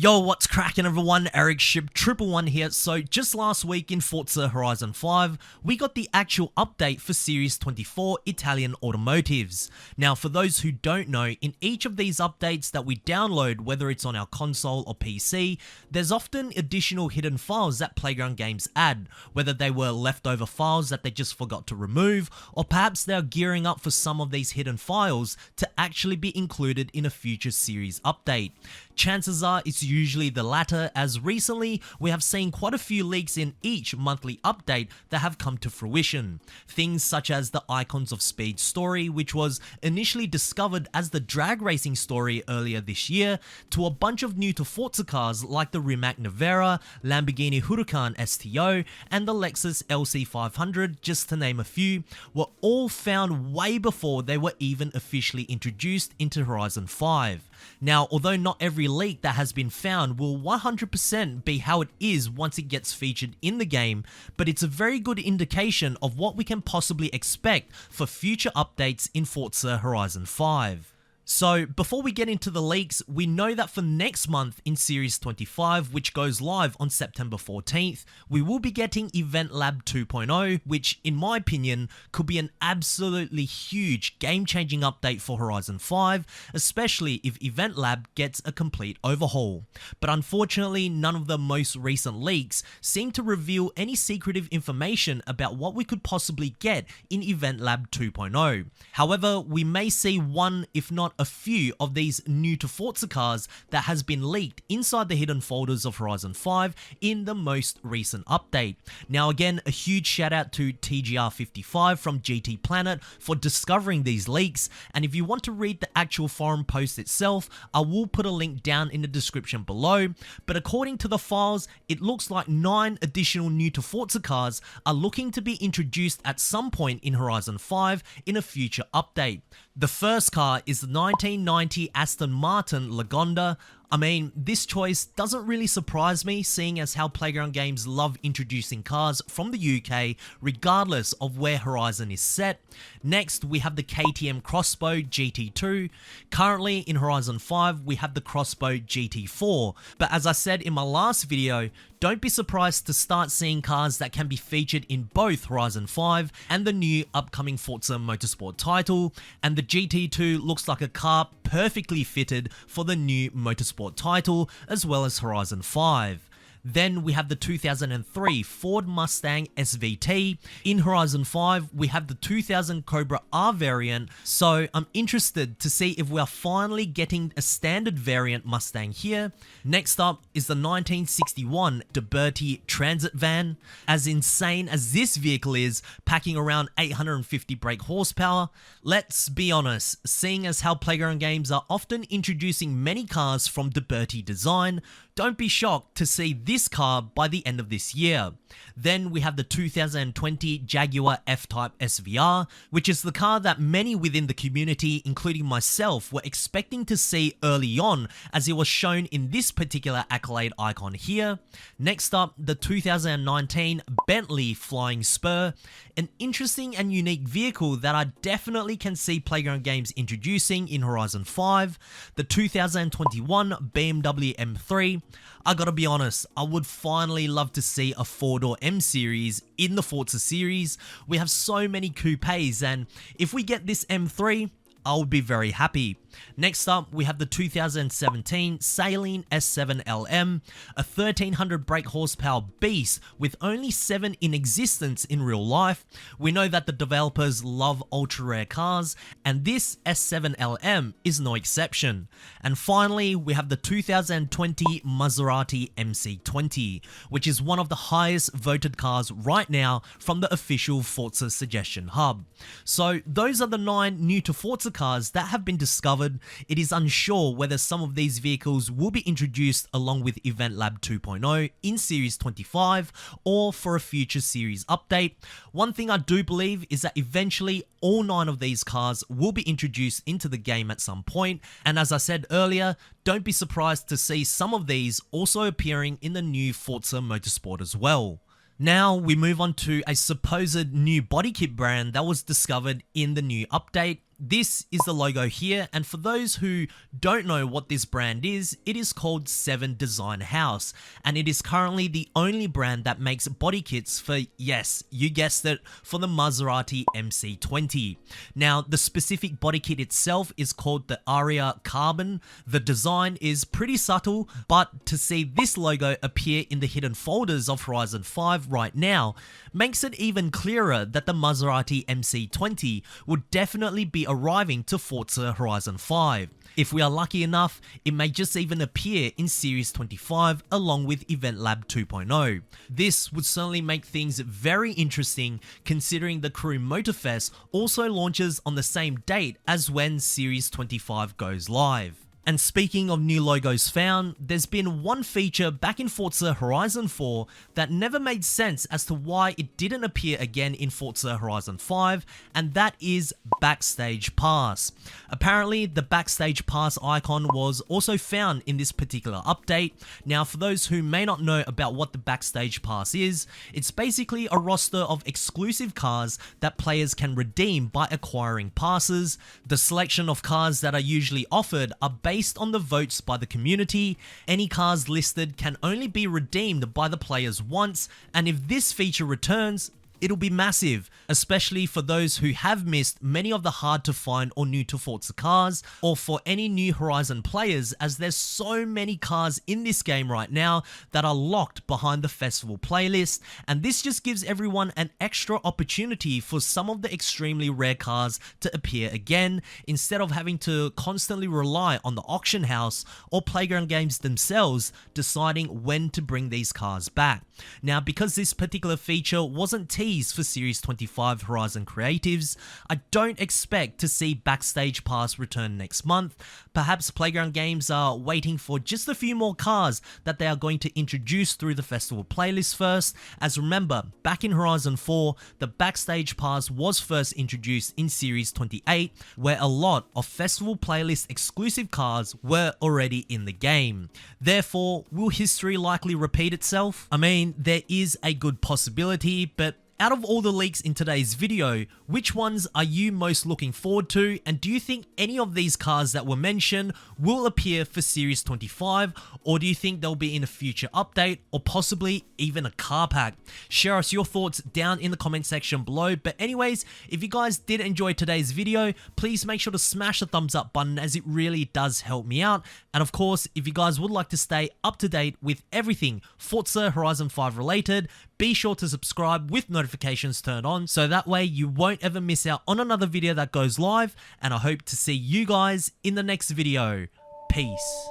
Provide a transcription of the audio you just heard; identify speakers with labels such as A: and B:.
A: Yo, what's cracking everyone? Ericship 111 here. So just last week in Forza Horizon 5, we got the actual update for Series 24 Italian automotives. Now for those who don't know, in each of these updates that we download, whether it's on our console or PC, there's often additional hidden files that Playground Games add, whether they were leftover files that they just forgot to remove, or perhaps they're gearing up for some of these hidden files to actually be included in a future series update. Chances are it's usually the latter, as recently we have seen quite a few leaks in each monthly update that have come to fruition. Things such as the Icons of Speed story, which was initially discovered as the drag racing story earlier this year, to a bunch of new to Forza cars like the Rimac Nevera, Lamborghini Huracan STO, and the Lexus LC500, just to name a few, were all found way before they were even officially introduced into Horizon 5. Now, although not every leak that has been found will 100% be how it is once it gets featured in the game, but it's a very good indication of what we can possibly expect for future updates in Forza Horizon 5. So before we get into the leaks, we know that for next month in Series 25, which goes live on September 14th, we will be getting Event Lab 2.0, which in my opinion could be an absolutely huge game-changing update for Horizon 5, especially if Event Lab gets a complete overhaul. But unfortunately, none of the most recent leaks seem to reveal any secretive information about what we could possibly get in Event Lab 2.0. However, we may see one, if not a few, of these new to Forza cars that has been leaked inside the hidden folders of Horizon 5 in the most recent update. Now again, a huge shout out to TGR55 from GT Planet for discovering these leaks, and if you want to read the actual forum post itself, I will put a link down in the description below. But according to the files, it looks like 9 additional new to Forza cars are looking to be introduced at some point in Horizon 5 in a future update. The first car is the 1990 Aston Martin Lagonda. I mean, this choice doesn't really surprise me, seeing as how Playground Games love introducing cars from the UK regardless of where Horizon is set. Next, we have the KTM Crossbow GT2. Currently in Horizon 5, we have the Crossbow GT4. But as I said in my last video, don't be surprised to start seeing cars that can be featured in both Horizon 5 and the new upcoming Forza Motorsport title, and the GT2 looks like a car perfectly fitted for the new Motorsport title as well as Horizon 5. Then we have the 2003 Ford Mustang SVT. In Horizon 5, we have the 2000 Cobra R variant, so I'm interested to see if we are finally getting a standard variant Mustang here. Next up is the 1961 Liberty Transit Van. As insane as this vehicle is, packing around 850 brake horsepower, let's be honest, seeing as how Playground Games are often introducing many cars from Liberty design, don't be shocked to see this car by the end of this year. Then we have the 2020 Jaguar F-Type SVR, which is the car that many within the community, including myself, were expecting to see early on, as it was shown in this particular accolade icon here. Next up, the 2019 Bentley Flying Spur, an interesting and unique vehicle that I definitely can see Playground Games introducing in Horizon 5. The 2021 BMW M3. I gotta be honest, I would finally love to see a 4-door M series in the Forza series. We have so many coupes, and if we get this M3, I would be very happy. Next up, we have the 2017 Saleen S7LM, a 1300 brake horsepower beast with only 7 in existence in real life. We know that the developers love ultra rare cars, and this S7LM is no exception. And finally, we have the 2020 Maserati MC20, which is one of the highest voted cars right now from the official Forza suggestion hub. So those are the 9 new to Forza cars that have been discovered. It is unsure whether some of these vehicles will be introduced along with Event Lab 2.0 in Series 25 or for a future series update. One thing I do believe is that eventually all 9 of these cars will be introduced into the game at some point, and as I said earlier, don't be surprised to see some of these also appearing in the new Forza Motorsport as well. Now we move on to a supposed new body kit brand that was discovered in the new update. This is the logo here, and for those who don't know what this brand is, it is called 7 Design House, and it is currently the only brand that makes body kits for, yes, you guessed it, for the Maserati MC20. Now, the specific body kit itself is called the Aria Carbon. The design is pretty subtle, but to see this logo appear in the hidden folders of Horizon 5 right now makes it even clearer that the Maserati MC20 would definitely be arriving to Forza Horizon 5. If we are lucky enough, it may just even appear in Series 25 along with Event Lab 2.0. This would certainly make things very interesting considering the Crew Motorfest also launches on the same date as when Series 25 goes live. And speaking of new logos found, there's been one feature back in Forza Horizon 4 that never made sense as to why it didn't appear again in Forza Horizon 5, and that is Backstage Pass. Apparently, the Backstage Pass icon was also found in this particular update. Now, for those who may not know about what the Backstage Pass is, it's basically a roster of exclusive cars that players can redeem by acquiring passes. The selection of cars that are usually offered are based on the votes by the community. Any cars listed can only be redeemed by the players once, and if this feature returns, it'll be massive, especially for those who have missed many of the hard to find or new to Forza cars, or for any new Horizon players, as there's so many cars in this game right now that are locked behind the festival playlist, and this just gives everyone an extra opportunity for some of the extremely rare cars to appear again, instead of having to constantly rely on the auction house or Playground Games themselves deciding when to bring these cars back. Now, because this particular feature wasn't teased for Series 25 Horizon creatives, I don't expect to see Backstage Pass return next month. Perhaps Playground Games are waiting for just a few more cars that they are going to introduce through the festival playlist first, as remember, back in Horizon 4, the Backstage Pass was first introduced in Series 28, where a lot of festival playlist exclusive cars were already in the game. Therefore, will history likely repeat itself? I mean, there is a good possibility, but out of all the leaks in today's video, which ones are you most looking forward to, and do you think any of these cars that were mentioned will appear for Series 25, or do you think they'll be in a future update, or possibly even a car pack? Share us your thoughts down in the comment section below. But anyways, if you guys did enjoy today's video, please make sure to smash the thumbs up button, as it really does help me out. And of course, if you guys would like to stay up to date with everything Forza Horizon 5 related, be sure to subscribe with notifications turned on, so that way you won't ever miss out on another video that goes live, and I hope to see you guys in the next video. Peace.